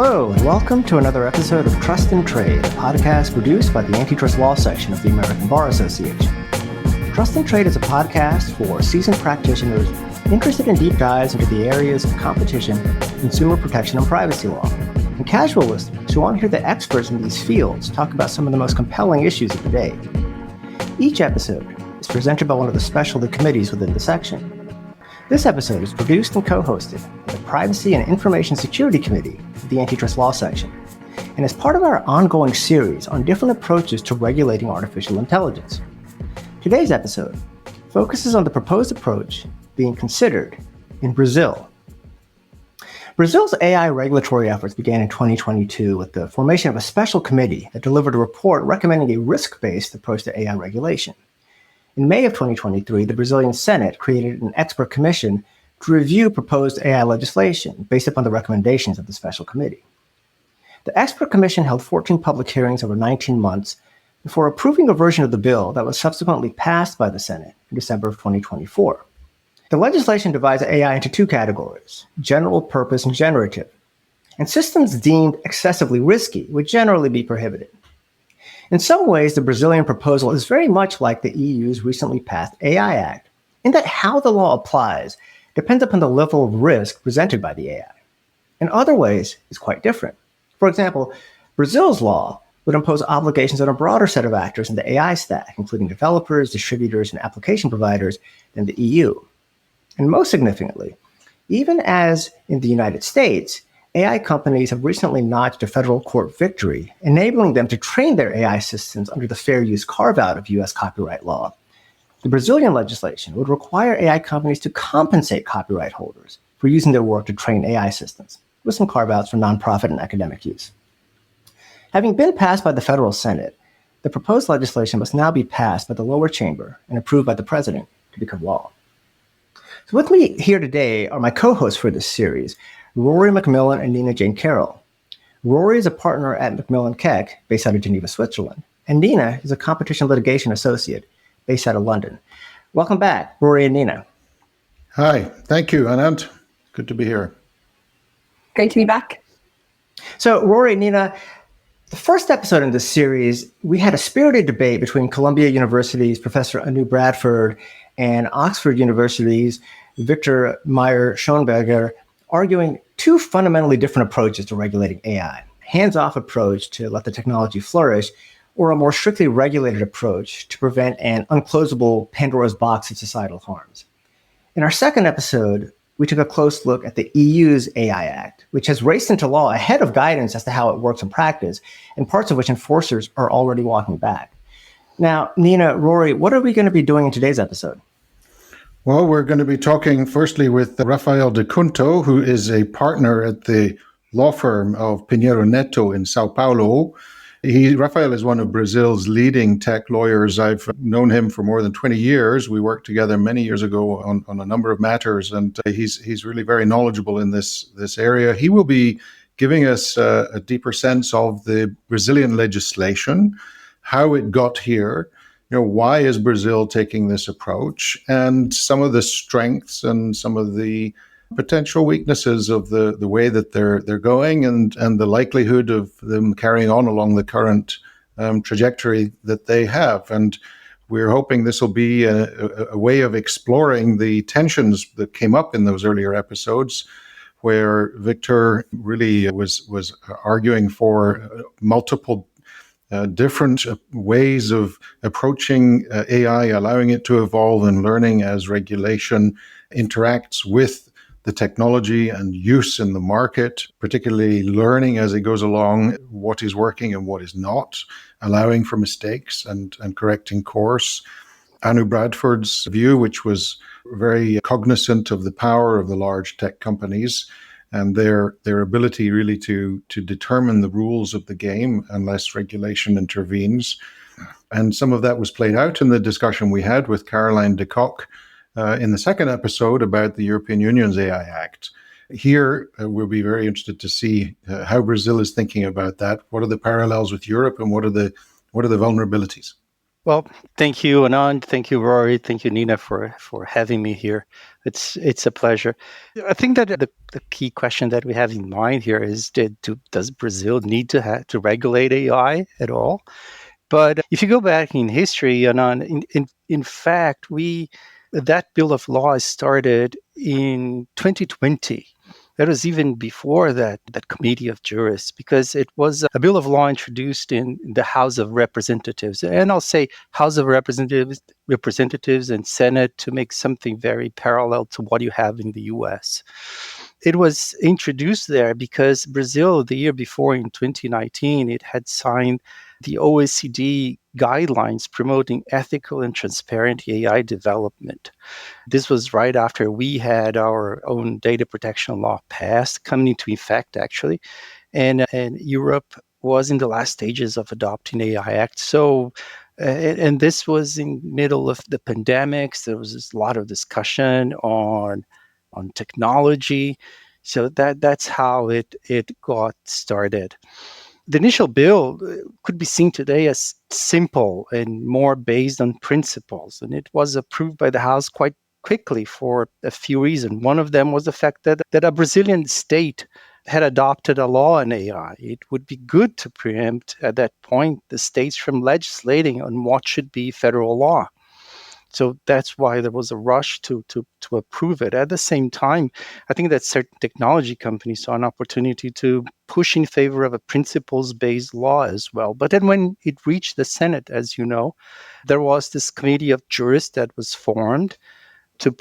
Hello, and welcome to another episode of Trust and Trade, a podcast produced by the Antitrust Law Section of the American Bar Association. Trust and Trade is a podcast for seasoned practitioners interested in deep dives into the areas of competition, consumer protection, and privacy law, and casual listeners who want to hear the experts in these fields talk about some of the most compelling issues of the day. Each episode is presented by one of the specialty committees within the section. This episode is produced and co-hosted by the Privacy and Information Security Committee of the Antitrust Law Section, and is part of our ongoing series on different approaches to regulating artificial intelligence. Today's episode focuses on the proposed approach being considered in Brazil. Brazil's AI regulatory efforts began in 2022 with the formation of a special committee that delivered a report recommending a risk-based approach to AI regulation. In May of 2023, the Brazilian Senate created an expert commission to review proposed AI legislation based upon the recommendations of the special committee. The expert commission held 14 public hearings over 19 months before approving a version of the bill that was subsequently passed by the Senate in December of 2024. The legislation divides AI into two categories, general purpose and generative, and systems deemed excessively risky would generally be prohibited. In some ways, the Brazilian proposal is very much like the EU's recently passed AI Act, in that how the law applies depends upon the level of risk presented by the AI. In other ways, it's quite different. For example, Brazil's law would impose obligations on a broader set of actors in the AI stack, including developers, distributors, and application providers, than the EU. And most significantly, even as in the United States, AI companies have recently notched a federal court victory, enabling them to train their AI systems under the fair use carve-out of U.S. copyright law. The Brazilian legislation would require AI companies to compensate copyright holders for using their work to train AI systems, with some carve-outs for nonprofit and academic use. Having been passed by the federal Senate, the proposed legislation must now be passed by the lower chamber and approved by the president to become law. So with me here today are my co-hosts for this series, Rory Macmillan and Jayne Carroll. Rory is a partner at Macmillan Keck, based out of Geneva, Switzerland, and Nina is a competition litigation associate based out of London. Welcome back, Rory and Nina. Hi, thank you, Anant. Good to be here. Great to be back. So, Rory, Nina, the first episode in this series, we had a spirited debate between Columbia University's Professor Anu Bradford and Oxford University's Victor Meyer-Schonberger, arguing two fundamentally different approaches to regulating AI: hands-off approach to let the technology flourish, or a more strictly regulated approach to prevent an unclosable Pandora's box of societal harms. In our second episode, we took a close look at the EU's AI Act, which has raced into law ahead of guidance as to how it works in practice, and parts of which enforcers are already walking back. Now, Nina, Rory, what are we going to be doing in today's episode? Well, we're going to be talking firstly with Raphael de Cunto, who is a partner at the law firm of Pinheiro Neto in Sao Paulo. Raphael is one of Brazil's leading tech lawyers. I've known him for more than 20 years. We worked together many years ago on a number of matters, and he's really very knowledgeable in this area. He will be giving us a deeper sense of the Brazilian legislation, how it got here, why is Brazil taking this approach, and some of the strengths and some of the potential weaknesses of the way that they're going, and the likelihood of them carrying on along the current trajectory that they have. And we're hoping this will be a way of exploring the tensions that came up in those earlier episodes, where Victor really was arguing for multiple different ways of approaching AI, allowing it to evolve and learning as regulation interacts with the technology and use in the market, particularly learning as it goes along what is working and what is not, allowing for mistakes and correcting course. Anu Bradford's view, which was very cognizant of the power of the large tech companies and their ability really to determine the rules of the game unless regulation intervenes. And some of that was played out in the discussion we had with Caroline de Kock in the second episode about the European Union's AI Act. Here, we'll be very interested to see how Brazil is thinking about that. What are the parallels with Europe, and what are the vulnerabilities? Well, thank you, Anand. Thank you, Rory. Thank you, Nina, for having me here. It's a pleasure. I think that the key question that we have in mind here is: does Brazil need to regulate AI at all? But if you go back in history, Anand, in fact, that bill of law started in 2020. That was even before that committee of jurists, because it was a bill of law introduced in the House of Representatives, and I'll say House of Representatives and Senate, to make something very parallel to what you have in the U.S. It was introduced there because Brazil, the year before, in 2019, it had signed the OECD guidelines promoting ethical and transparent AI development. This was right after we had our own data protection law passed, coming into effect, actually. And Europe was in the last stages of adopting AI Act. So, and this was in middle of the pandemics. There was a lot of discussion on technology. So that's how it got started. The initial bill could be seen today as simple and more based on principles, and it was approved by the House quite quickly for a few reasons. One of them was the fact that a Brazilian state had adopted a law on AI. It would be good to preempt at that point the states from legislating on what should be federal law. So that's why there was a rush to approve it. At the same time, I think that certain technology companies saw an opportunity to push in favor of a principles-based law as well. But then when it reached the Senate, as you know, there was this committee of jurists that was formed to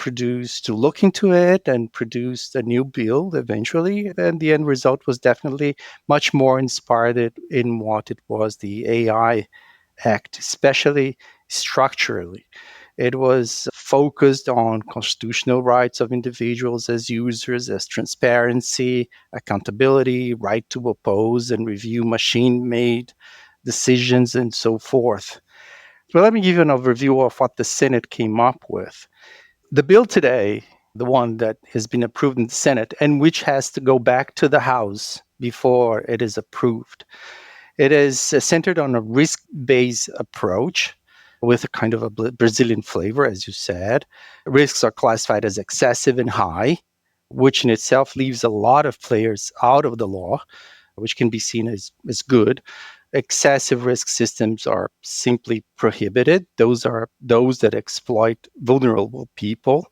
look into it and produce a new bill eventually. And the end result was definitely much more inspired in what it was the AI Act, especially structurally. It was focused on constitutional rights of individuals as users, as transparency, accountability, right to oppose and review machine-made decisions, and so forth. But let me give you an overview of what the Senate came up with. The bill today, the one that has been approved in the Senate and which has to go back to the House before it is approved, it is centered on a risk-based approach with a kind of a Brazilian flavor, as you said. Risks are classified as excessive and high, which in itself leaves a lot of players out of the law, which can be seen as good. Excessive risk systems are simply prohibited. Those are those that exploit vulnerable people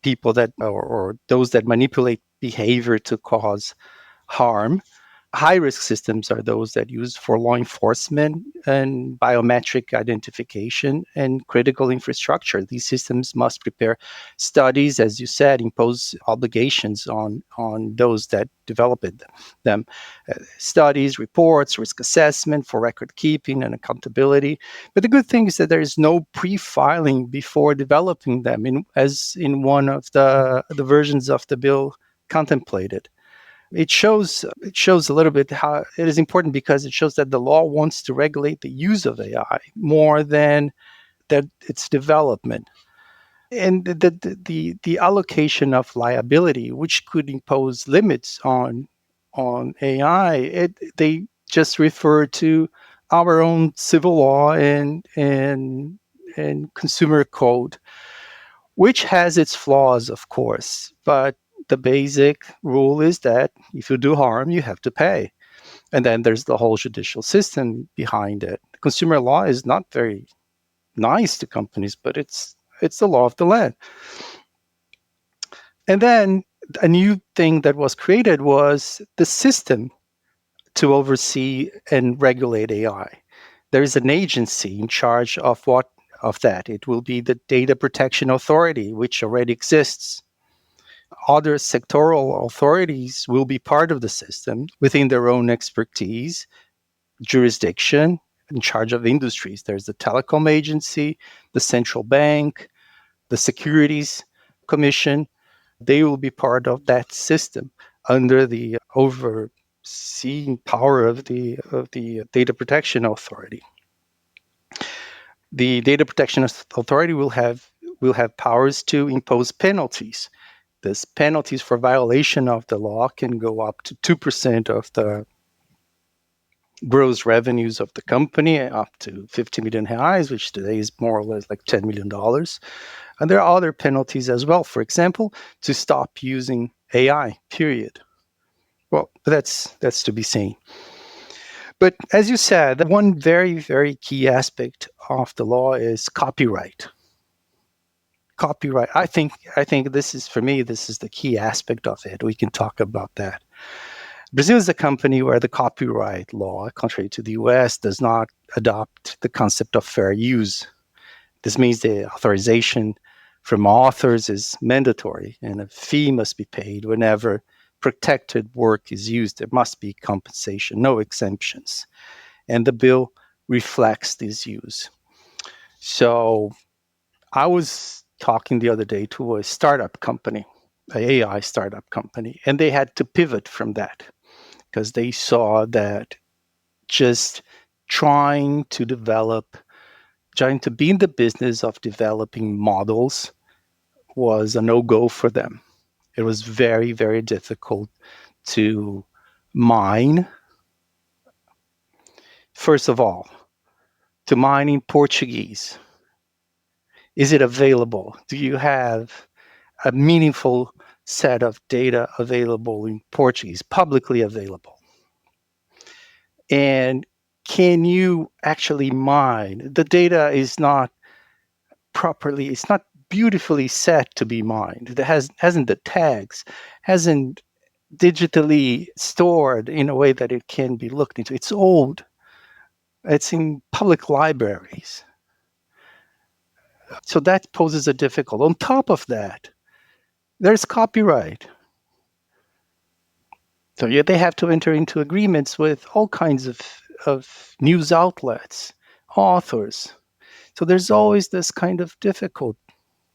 that or those that manipulate behavior to cause harm. High-risk systems are those that use for law enforcement and biometric identification and critical infrastructure. These systems must prepare studies, as you said, impose obligations on those that develop them. Studies, reports, risk assessment for record keeping and accountability. But the good thing is that there is no pre-filing before developing them, as in one of the versions of the bill contemplated. It shows a little bit how it is important, because it shows that the law wants to regulate the use of AI more than that its development. And the allocation of liability, which could impose limits on AI, they just refer to our own civil law and consumer code, which has its flaws, of course, but the basic rule is that if you do harm, you have to pay. And then there's the whole judicial system behind it. Consumer law is not very nice to companies, but it's the law of the land. And then a new thing that was created was the system to oversee and regulate AI. There is an agency in charge of that. It will be the Data Protection Authority, which already exists. Other sectoral authorities will be part of the system within their own expertise, jurisdiction, in charge of industries. There's the telecom agency, the central bank, the Securities Commission. They will be part of that system under the overseeing power of the Data Protection Authority. The Data Protection Authority will have powers to impose penalties. These penalties for violation of the law can go up to 2% gross revenues of the company up to 50 million reais, which today is more or less like $10 million. And there are other penalties as well. For example, to stop using AI, period. Well, that's to be seen. But as you said, one very, very key aspect of the law is copyright. Copyright. I think this is, for me, this is the key aspect of it. We can talk about that. Brazil is a country where the copyright law, contrary to the US, does not adopt the concept of fair use. This means the authorization from authors is mandatory, and a fee must be paid whenever protected work is used. There must be compensation, no exemptions. And the bill reflects this use. So I was talking the other day to a startup company, an AI startup company, and they had to pivot from that because they saw that just trying to be in the business of developing models was a no-go for them. It was very, very difficult to mine. First of all, to mine in Portuguese. Is it available? Do you have a meaningful set of data available in Portuguese, publicly available? And can you actually mine? The data is not properly, it's not beautifully set to be mined. It hasn't the tags, hasn't digitally stored in a way that it can be looked into. It's old. It's in public libraries. So that poses a difficulty. On top of that, there's copyright. So yeah, they have to enter into agreements with all kinds of news outlets, authors. So there's always this kind of difficulty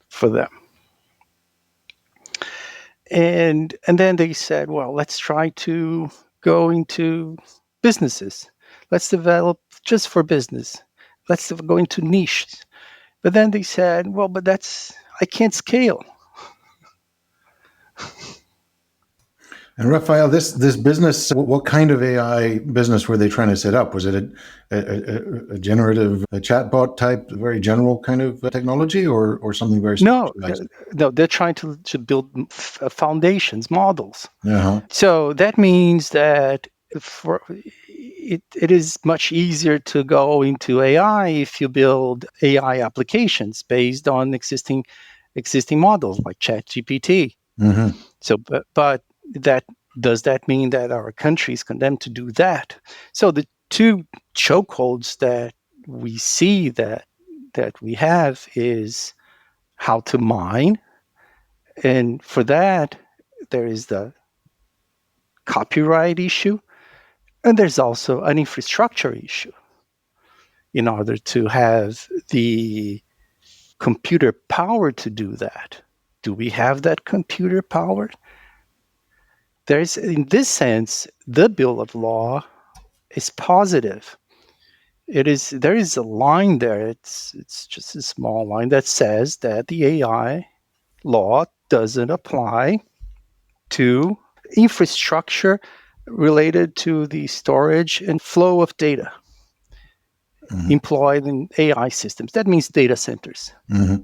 for them. And then they said, well, let's try to go into businesses. Let's develop just for business. Let's go into niches. But then they said, well, but I can't scale. And Raphael, this business, what kind of AI business were they trying to set up? Was it a generative chatbot type, very general kind of technology, or something very specialized? No, they're trying to build foundations, models. Uh-huh. So that means that it is much easier to go into AI if you build AI applications based on existing models like ChatGPT. Mm-hmm. So, but that does that mean that our country is condemned to do that? So the two chokeholds that we see that we have is how to mine, and for that there is the copyright issue, and there's also an infrastructure issue. In order to have the computer power to do that, do we have that computer power? There's, in this sense, the bill of law is positive. There is a line there. It's just a small line that says that the AI law doesn't apply to infrastructure related to the storage and flow of data employed in AI systems. That means data centers. Mm-hmm.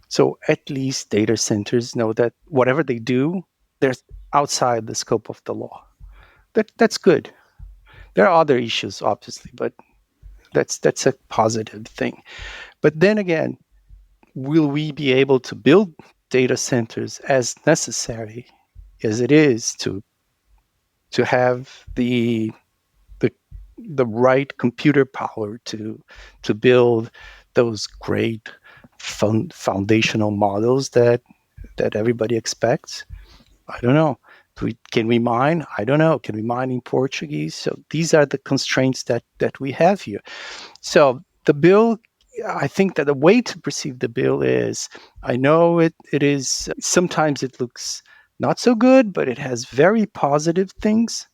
So at least data centers know that whatever they do, they're outside the scope of the law. That's good. There are other issues, obviously, but that's a positive thing. But then again, will we be able to build data centers as necessary as it is to have the right computer power to build those great foundational models that everybody expects? I don't know. Can we mine? I don't know. Can we mine in Portuguese? So these are the constraints that we have here. So the bill, I think that the way to perceive the bill is, I know it is, sometimes it looks not so good, but it has very positive things.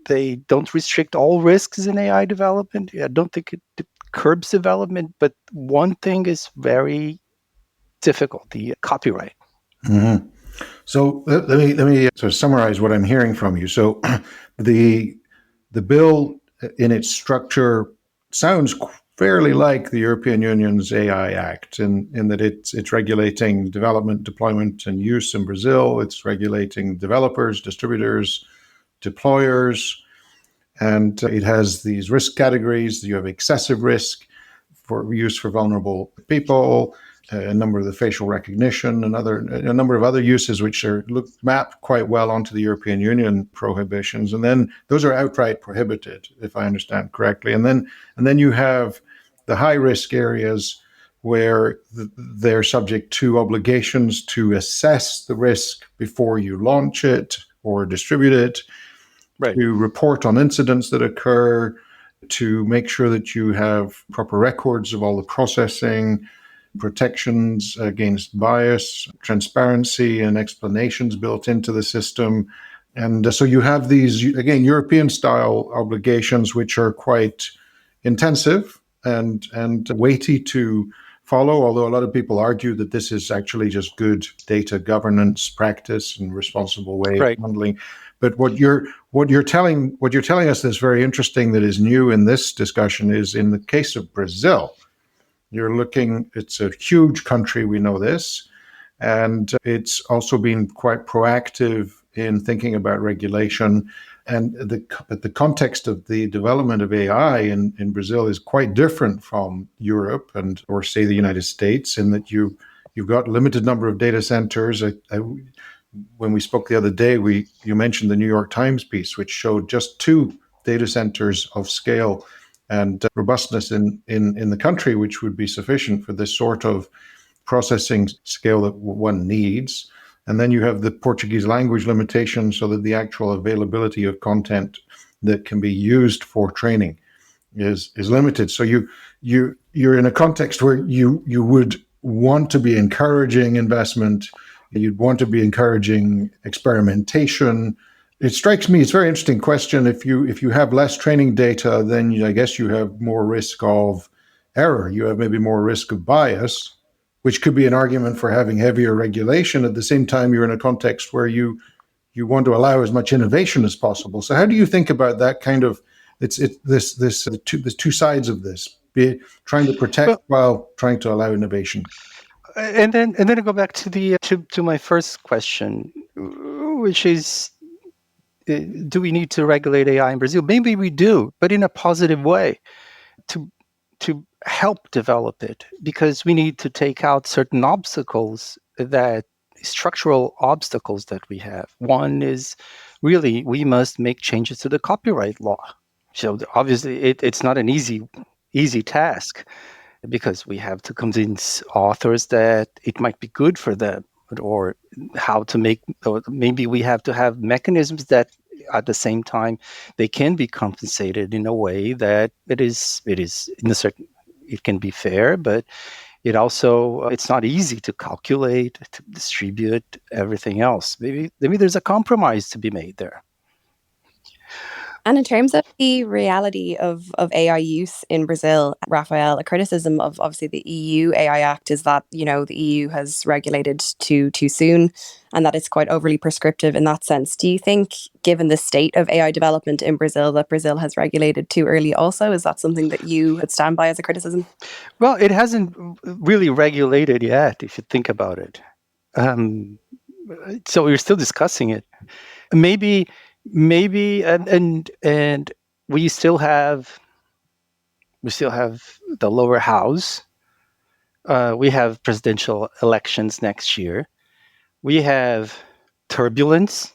They don't restrict all risks in AI development. I don't think it curbs development, but one thing is very difficult, the copyright. Mm-hmm. So let me sort of summarize what I'm hearing from you. So the bill in its structure sounds fairly like the European Union's AI Act in that it's regulating development, deployment, and use in Brazil. It's regulating developers, distributors, deployers, and it has these risk categories. You have excessive risk for use for vulnerable people, a number of the facial recognition, and a number of other uses which are map quite well onto the European Union prohibitions, and then those are outright prohibited, if I understand correctly. And then you have the high risk areas where they're subject to obligations to assess the risk before you launch it or distribute it, Right. to report on incidents that occur, to make sure that you have proper records of all the processing, protections against bias, transparency, and explanations built into the system. And so you have these, again, European-style obligations, which are quite intensive and weighty to follow, although a lot of people argue that this is actually just good data governance practice and responsible way of handling. But what you're telling us that's very interesting, that is new in this discussion, is in the case of Brazil. It's a huge country, we know this, and it's also been quite proactive in thinking about regulation. And the context of the development of AI in Brazil is quite different from Europe or say the United States, in that you've got limited number of data centers. When we spoke the other day, you mentioned the New York Times piece, which showed just 2 data centers of scale and robustness in the country, which would be sufficient for this sort of processing scale that one needs. And then you have the Portuguese language limitation, so that the actual availability of content that can be used for training is limited. So you're in a context where you would want to be encouraging investment. You'd want to be encouraging experimentation. It strikes me, it's a very interesting question. If you have less training data, then I guess you have more risk of error. You have maybe more risk of bias, which could be an argument for having heavier regulation. At the same time, you're in a context where you want to allow as much innovation as possible. So how do you think about that kind of, the two sides of this, trying to protect while trying to allow innovation? And then I go back to my first question, which is, do we need to regulate AI in Brazil? Maybe we do, but in a positive way, to help develop it, because we need to take out certain structural obstacles that we have. One is really, we must make changes to the copyright law. So obviously it's not an easy task, because we have to convince authors that it might be good for them, or maybe we have to have mechanisms that at the same time they can be compensated in a way that it can be fair, but it's not easy to calculate, to distribute everything else. Maybe there's a compromise to be made there. And in terms of the reality of AI use in Brazil, Raphael, a criticism of obviously the EU AI Act is that, the EU has regulated too soon, and that it's quite overly prescriptive in that sense. Do you think, given the state of AI development in Brazil, that Brazil has regulated too early also? Is that something that you would stand by as a criticism? Well, it hasn't really regulated yet, if you think about it. So we're still discussing it. Maybe, and we still have the lower house. We have presidential elections next year. We have turbulence.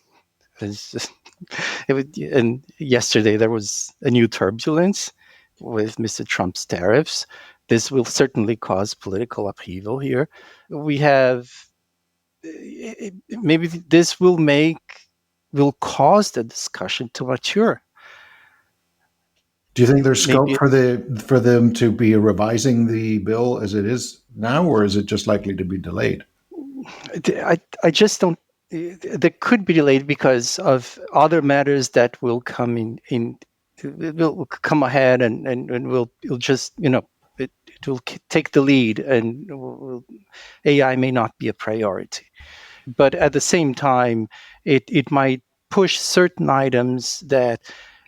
And yesterday there was a new turbulence with Mr. Trump's tariffs. This will certainly cause political upheaval here. We have, maybe this will cause the discussion to mature. Do you think there's scope for them to be revising the bill as it is now, or is it just likely to be delayed? I just don't. There could be delayed because of other matters that will come will come ahead, and it'll just it will take the lead, and AI may not be a priority. But at the same time, it might push certain items that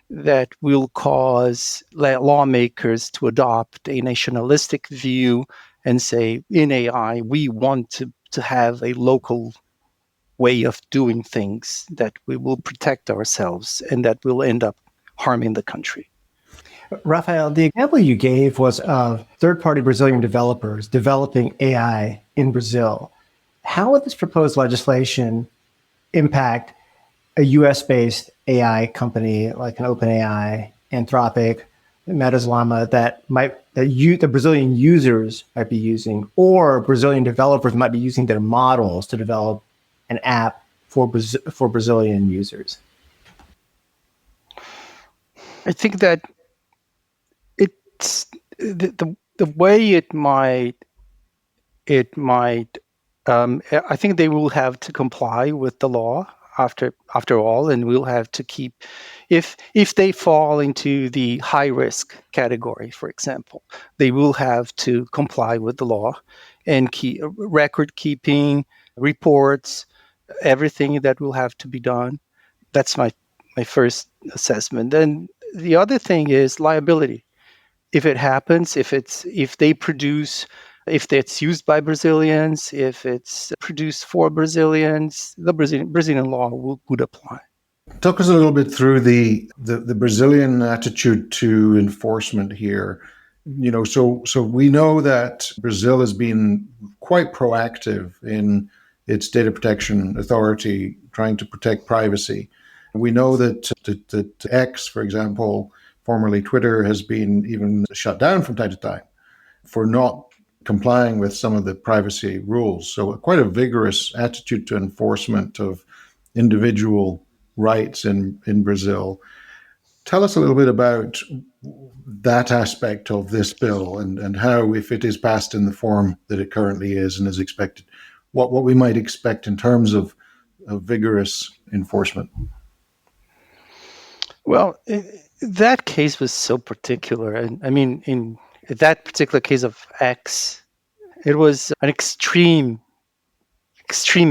that will cause lawmakers to adopt a nationalistic view and say, in AI, we want to have a local way of doing things that we will protect ourselves and that will end up harming the country. Raphael, the example you gave was of third-party Brazilian developers developing AI in Brazil. How would this proposed legislation impact a US-based AI company like an OpenAI, Anthropic, Meta's Llama that the Brazilian users might be using, or Brazilian developers might be using their models to develop an app for Brazilian users? I think that it's the way it might I think they will have to comply with the law after all, and we'll have to keep if they fall into the high risk category, for example, they will have to comply with the law and keep record keeping, reports, everything that will have to be done. That's my first assessment. Then the other thing is liability. If it happens, if they produce, if it's used by Brazilians, if it's produced for Brazilians, the Brazilian law would apply. Talk us a little bit through the Brazilian attitude to enforcement here. So we know that Brazil has been quite proactive in its data protection authority, trying to protect privacy. We know that X, for example, formerly Twitter, has been even shut down from time to time for not complying with some of the privacy rules. So quite a vigorous attitude to enforcement of individual rights in Brazil. Tell us a little bit about that aspect of this bill and how, if it is passed in the form that it currently is and is expected, what we might expect in terms of vigorous enforcement. Well, that case was so particular. And I mean, in that particular case of X, it was an extreme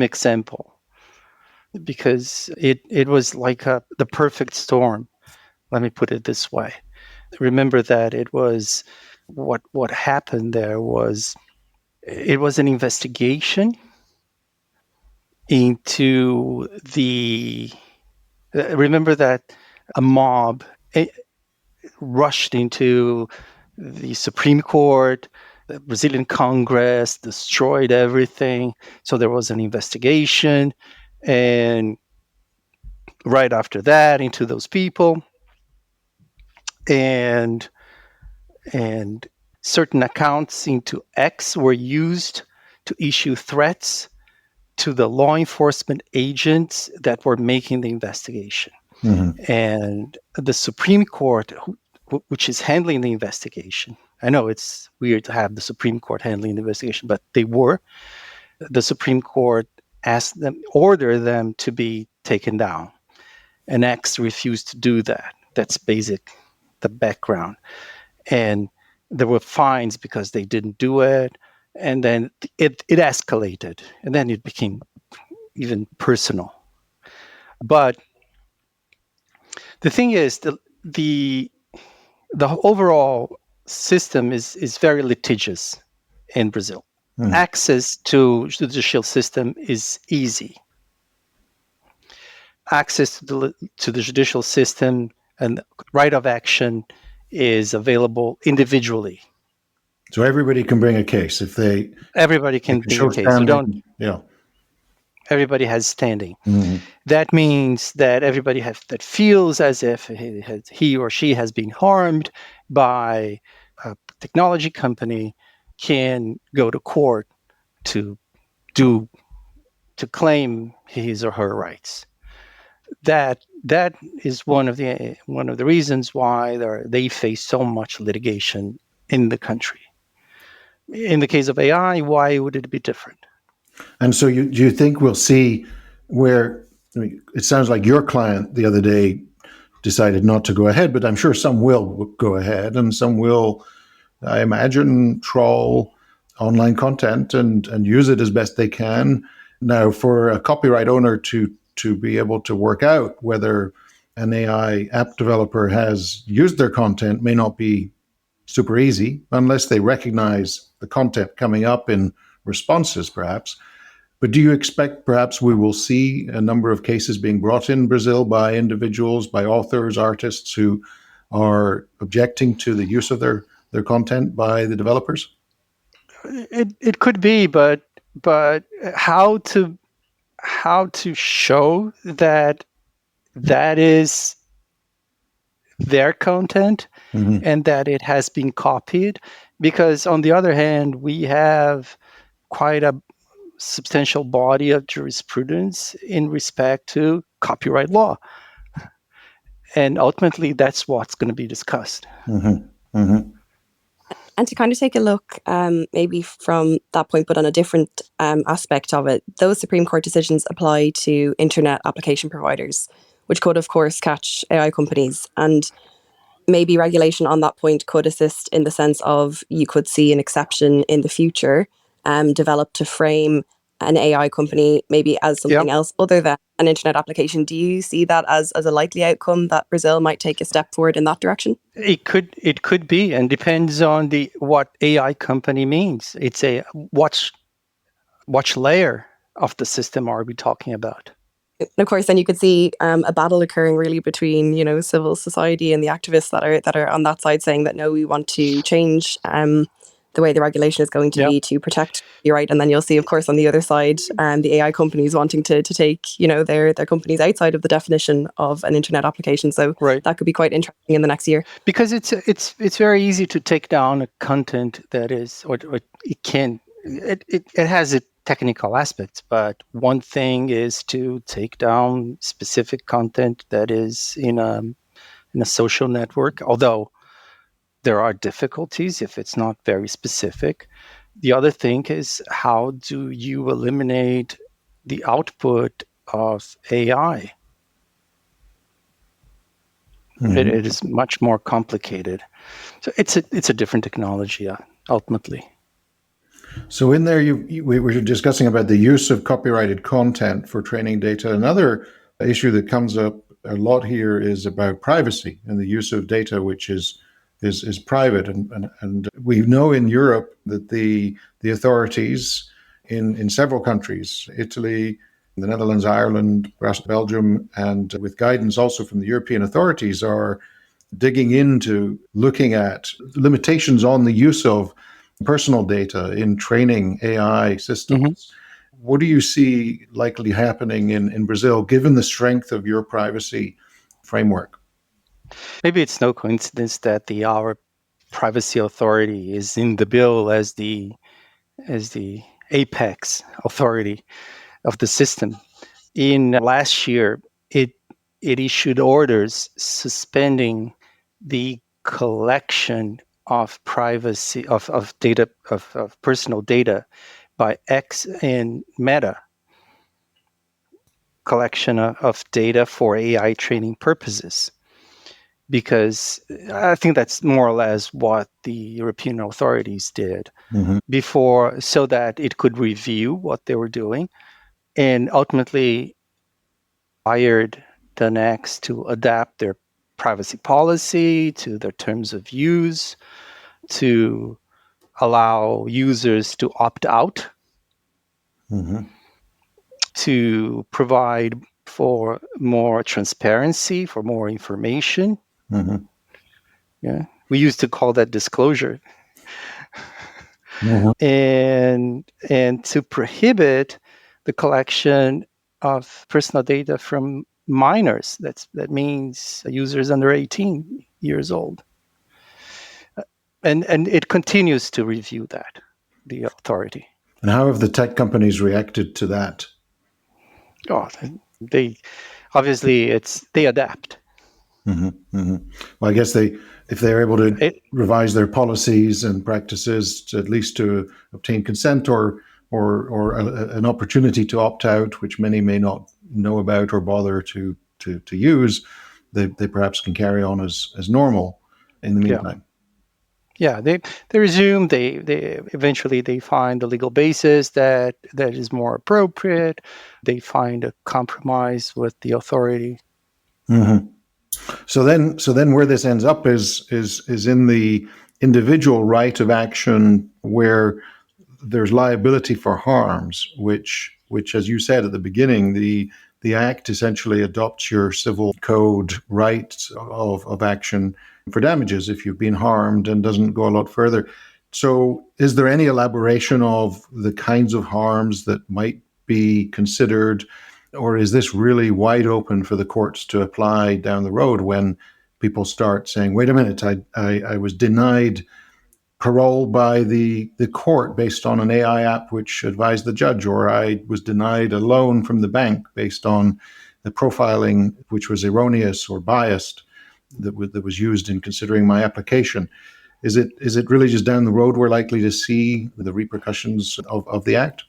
example because it was like the perfect storm. Let me put it this way. Remember that it was what happened there was it was an investigation into the remember that a mob rushed into the Supreme Court, the Brazilian Congress, destroyed everything. So there was an investigation, and right after that, into those people, and certain accounts into X were used to issue threats to the law enforcement agents that were making the investigation. Mm-hmm. And the Supreme Court, which is handling the investigation, I know it's weird to have the Supreme Court handling the investigation, but the Supreme Court ordered them to be taken down. And X refused to do that. That's the background. And there were fines because they didn't do it. And then it escalated. And then it became even personal. But the thing is, the overall system is very litigious in Brazil. Mm. Access to the judicial system is easy. Access to the judicial system and right of action is available individually. So everybody can bring a case if they. Everybody can bring a case. Everybody has standing. Mm-hmm. That means that everybody that feels as if he or she has been harmed by a technology company can go to court to claim his or her rights. That is one of the reasons why they face so much litigation in the country. In the case of AI, why would it be different? And so do you think we'll see where, it sounds like your client the other day decided not to go ahead, but I'm sure some will go ahead and some will, I imagine, troll online content and use it as best they can. Now, for a copyright owner to be able to work out whether an AI app developer has used their content may not be super easy unless they recognize the content coming up in responses, perhaps. But do you expect perhaps we will see a number of cases being brought in Brazil by individuals, by authors, artists who are objecting to the use of their content by the developers? It could be, but how to show that is their content and that it has been copied? Because on the other hand, we have quite a substantial body of jurisprudence in respect to copyright law. And ultimately, that's what's going to be discussed. And to kind of take a look maybe from that point, but on a different aspect of it, those Supreme Court decisions apply to internet application providers, which could, of course, catch AI companies. And maybe regulation on that point could assist in the sense of you could see an exception in the future developed to frame an AI company maybe as something else other than an internet application. Do you see that as a likely outcome, that Brazil might take a step forward in that direction? It could be, and depends on what AI company means. It's a watch layer of the system are we talking about? And of course, then you could see a battle occurring really between, civil society and the activists that are on that side saying that, no, we want to change the way the regulation is going to be to protect your right. And then you'll see, of course, on the other side, the AI companies wanting to take, their companies outside of the definition of an internet application. So that could be quite interesting in the next year. Because it's very easy to take down a content that is, or it has its technical aspects, but one thing is to take down specific content that is in a social network, although there are difficulties if it's not very specific. The other thing is, how do you eliminate the output of AI? It is much more complicated. So it's a different technology, ultimately. So in there, we were discussing about the use of copyrighted content for training data. Another issue that comes up a lot here is about privacy and the use of data, which is private. And we know in Europe that the authorities in several countries, Italy, the Netherlands, Ireland, Belgium, and with guidance also from the European authorities, are digging into looking at limitations on the use of personal data in training AI systems. What do you see likely happening in Brazil, given the strength of your privacy framework? Maybe it's no coincidence that our privacy authority is in the bill as the apex authority of the system. In last year, it issued orders suspending the collection of privacy of data of personal data by X and Meta, collection of data for AI training purposes. Because I think that's more or less what the European authorities did before, so that it could review what they were doing, and ultimately hired the next to adapt their privacy policy to their terms of use, to allow users to opt out, to provide for more transparency, for more information. We used to call that disclosure. And to prohibit the collection of personal data from minors. That means users under 18 years old. And it continues to review that, the authority. And how have the tech companies reacted to that? Oh, they obviously they adapt. Well, I guess if they're able to revise their policies and practices at least to obtain consent or an opportunity to opt out, which many may not know about or bother to use, they perhaps can carry on as normal in the meantime. Yeah, they resume. They eventually they find a legal basis that is more appropriate. They find a compromise with the authority. So then where this ends up is in the individual right of action where there's liability for harms, which as you said at the beginning, the Act essentially adopts your civil code rights of action for damages if you've been harmed, and doesn't go a lot further. So is there any elaboration of the kinds of harms that might be considered, or is this really wide open for the courts to apply down the road when people start saying, wait a minute, I was denied parole by the court based on an AI app which advised the judge, or I was denied a loan from the bank based on the profiling which was erroneous or biased that was used in considering my application. Is it really just down the road we're likely to see the repercussions of the Act?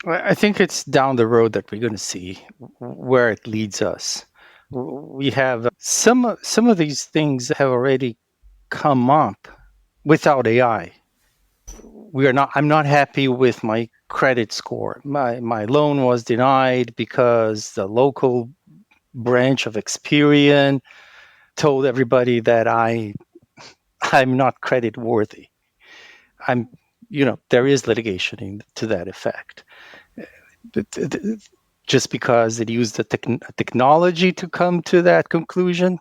I think it's down the road that we're going to see where it leads us. We have some of these things have already come up without AI. I'm not happy with my credit score. My loan was denied because the local branch of Experian told everybody that I'm not credit worthy. There is litigation to that effect. Just because it used the technology to come to that conclusion,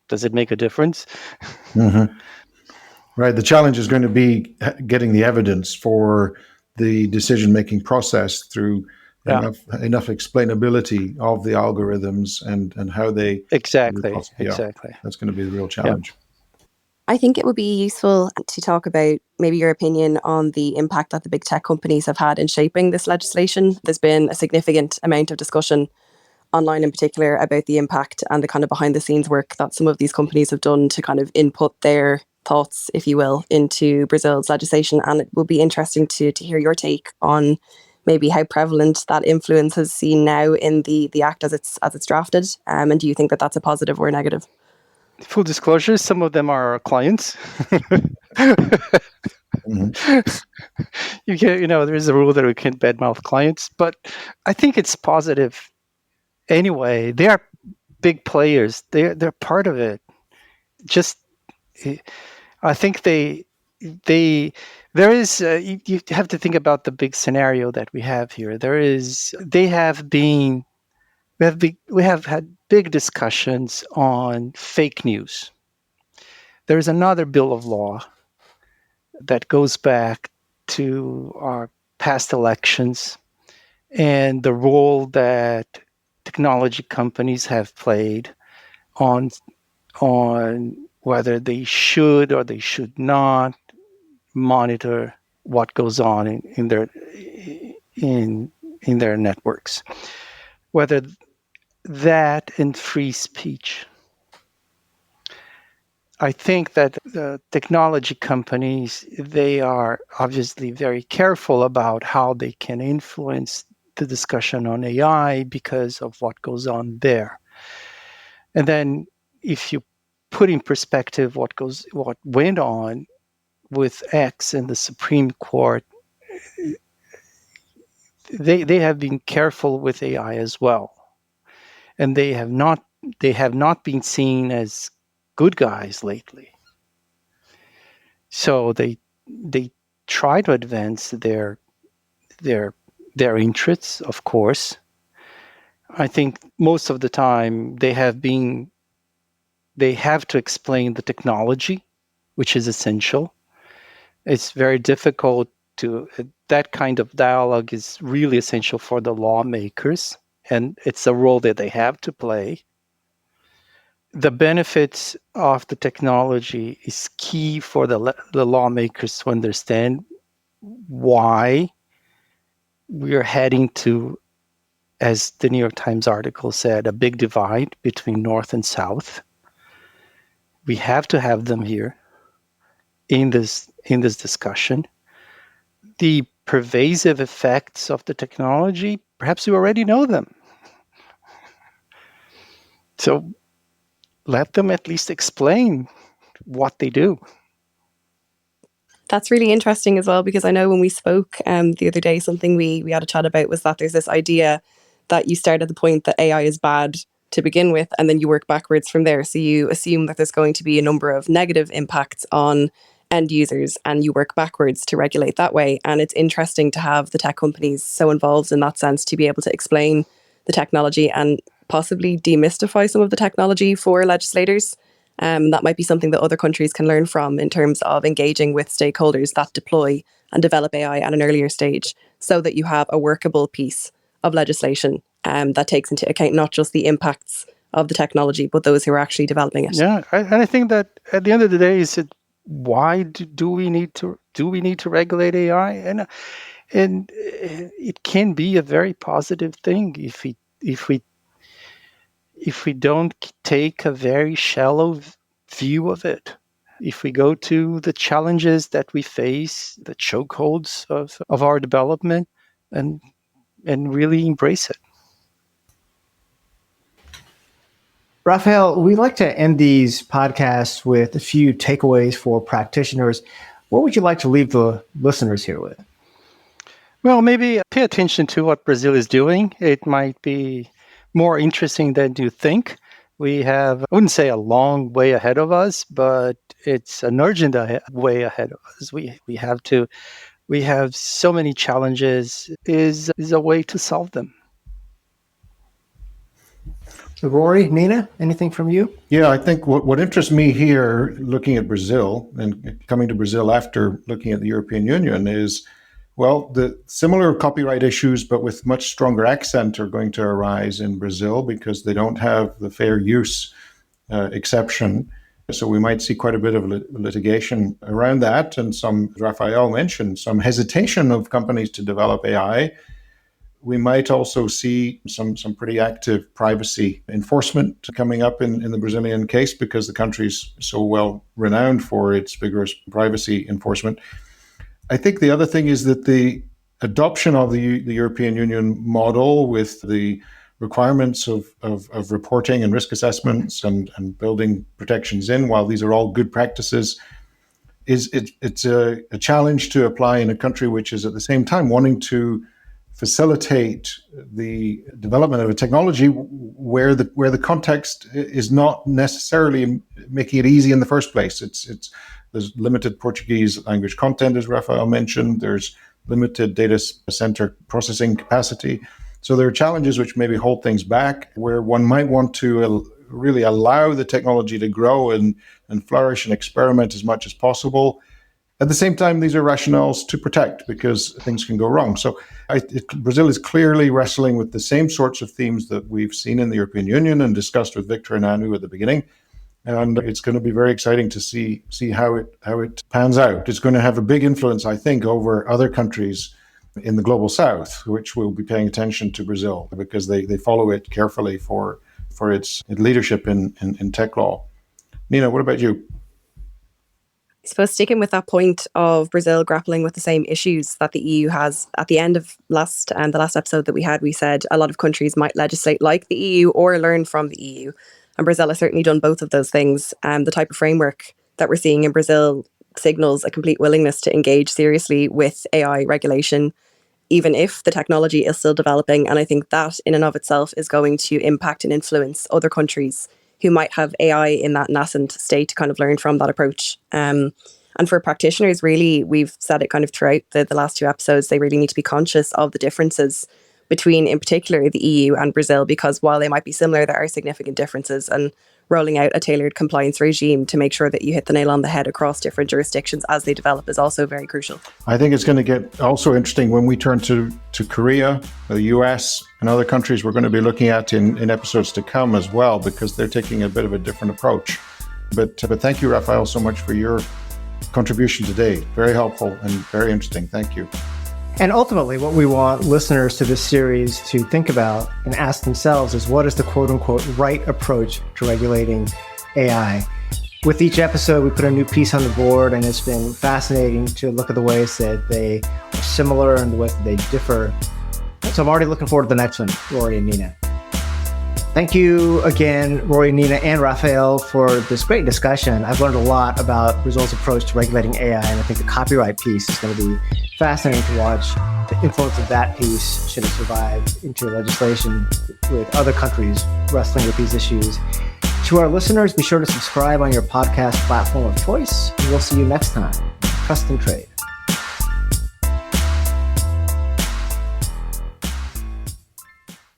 does it make a difference? Mm-hmm. Right. The challenge is going to be getting the evidence for the decision-making process through enough explainability of the algorithms and how they... Exactly. That's going to be the real challenge. Yeah. I think it would be useful to talk about maybe your opinion on the impact that the big tech companies have had in shaping this legislation. There's been a significant amount of discussion online in particular about the impact and the kind of behind the scenes work that some of these companies have done to kind of input their thoughts, if you will, into Brazil's legislation. And it would be interesting to hear your take on maybe how prevalent that influence is seen now in the Act as it's drafted. And do you think that that's a positive or a negative? Full disclosure, some of them are our clients. There is a rule that we can't badmouth clients, but I think it's positive anyway. They are big players. They're part of it. I think there is. You have to think about the big scenario that we have here. We have had big discussions on fake news. There is another bill of law that goes back to our past elections and the role that technology companies have played on whether they should or they should not monitor what goes on in their networks. Whether that and free speech. I think that the technology companies, they are obviously very careful about how they can influence the discussion on AI because of what goes on there. And then if you put in perspective what went on with X in the Supreme Court, they have been careful with AI as well. And they have not been seen as good guys lately. So they try to advance their interests, of course. I think most of the time they have to explain the technology, which is essential. It's very difficult that kind of dialogue is really essential for the lawmakers, and it's a role that they have to play. The benefits of the technology is key for the lawmakers to understand why we are heading to, as the New York Times article said, a big divide between North and South. We have to have them here in this discussion. The pervasive effects of the technology, perhaps you already know them. So let them at least explain what they do. That's really interesting as well, because I know when we spoke the other day, something we had a chat about was that there's this idea that you start at the point that AI is bad to begin with, and then you work backwards from there. So you assume that there's going to be a number of negative impacts on end users, and you work backwards to regulate that way. And it's interesting to have the tech companies so involved in that sense to be able to explain the technology and possibly demystify some of the technology for legislators. That might be something that other countries can learn from in terms of engaging with stakeholders that deploy and develop AI at an earlier stage, so that you have a workable piece of legislation that takes into account not just the impacts of the technology, but those who are actually developing it. Yeah, and I think that at the end of the day, is it why do we need to regulate AI? And it can be a very positive thing if we don't take a very shallow view of it. If we go to the challenges that we face, the chokeholds of our development, and really embrace it. Raphael, we like to end these podcasts with a few takeaways for practitioners. What would you like to leave the listeners here with? Well, maybe pay attention to what Brazil is doing. It might be more interesting than you think. We have, I wouldn't say a long way ahead of us, but it's an urgent way ahead of us. We have so many challenges. Is a way to solve them. Rory, Nina, anything from you? Yeah, I think what interests me here, looking at Brazil and coming to Brazil after looking at the European Union, is, well, the similar copyright issues, but with much stronger accent, are going to arise in Brazil because they don't have the fair use exception. So we might see quite a bit of litigation around that. And some, Raphael mentioned, some hesitation of companies to develop AI. We might also see some pretty active privacy enforcement coming up in the Brazilian case, because the country's so well renowned for its vigorous privacy enforcement. I think the other thing is that the adoption of the European Union model, with the requirements of reporting and risk assessments and building protections in, while these are all good practices, it's a challenge to apply in a country which is at the same time wanting to facilitate the development of a technology where the context is not necessarily making it easy in the first place. There's limited Portuguese language content, as Raphael mentioned. There's limited data center processing capacity. So there are challenges which maybe hold things back, where one might want to really allow the technology to grow and flourish and experiment as much as possible. At the same time, these are rationales to protect, because things can go wrong. So Brazil is clearly wrestling with the same sorts of themes that we've seen in the European Union and discussed with Victor and Anu at the beginning. And it's going to be very exciting to see how it pans out. It's going to have a big influence, I think, over other countries in the global south, which will be paying attention to Brazil, because they follow it carefully for its leadership in tech law. Nina, what about you? I suppose sticking with that point of Brazil grappling with the same issues that the EU has, at the end of the last episode that we had, we said a lot of countries might legislate like the EU or learn from the EU. And Brazil has certainly done both of those things. The type of framework that we're seeing in Brazil signals a complete willingness to engage seriously with AI regulation, even if the technology is still developing. And I think that in and of itself is going to impact and influence other countries who might have AI in that nascent state to kind of learn from that approach. And for practitioners, really, we've said it kind of throughout the last two episodes, they really need to be conscious of the differences between, in particular, the EU and Brazil, because while they might be similar, there are significant differences, and rolling out a tailored compliance regime to make sure that you hit the nail on the head across different jurisdictions as they develop is also very crucial. I think it's going to get also interesting when we turn to Korea, the US, and other countries we're going to be looking at in episodes to come as well, because they're taking a bit of a different approach. But thank you, Raphael, so much for your contribution today. Very helpful and very interesting. Thank you. And ultimately, what we want listeners to this series to think about and ask themselves is, what is the quote-unquote right approach to regulating AI? With each episode, we put a new piece on the board, and it's been fascinating to look at the ways that they are similar and the ways that they differ. So I'm already looking forward to the next one, Rory and Nina. Thank you again, Rory, Nina, and Raphael, for this great discussion. I've learned a lot about Brazil's approach to regulating AI, and I think the copyright piece is going to be fascinating to watch the influence of that piece, should it survive, into legislation with other countries wrestling with these issues. To our listeners, be sure to subscribe on your podcast platform of choice, and we'll see you next time. Trust and Trade.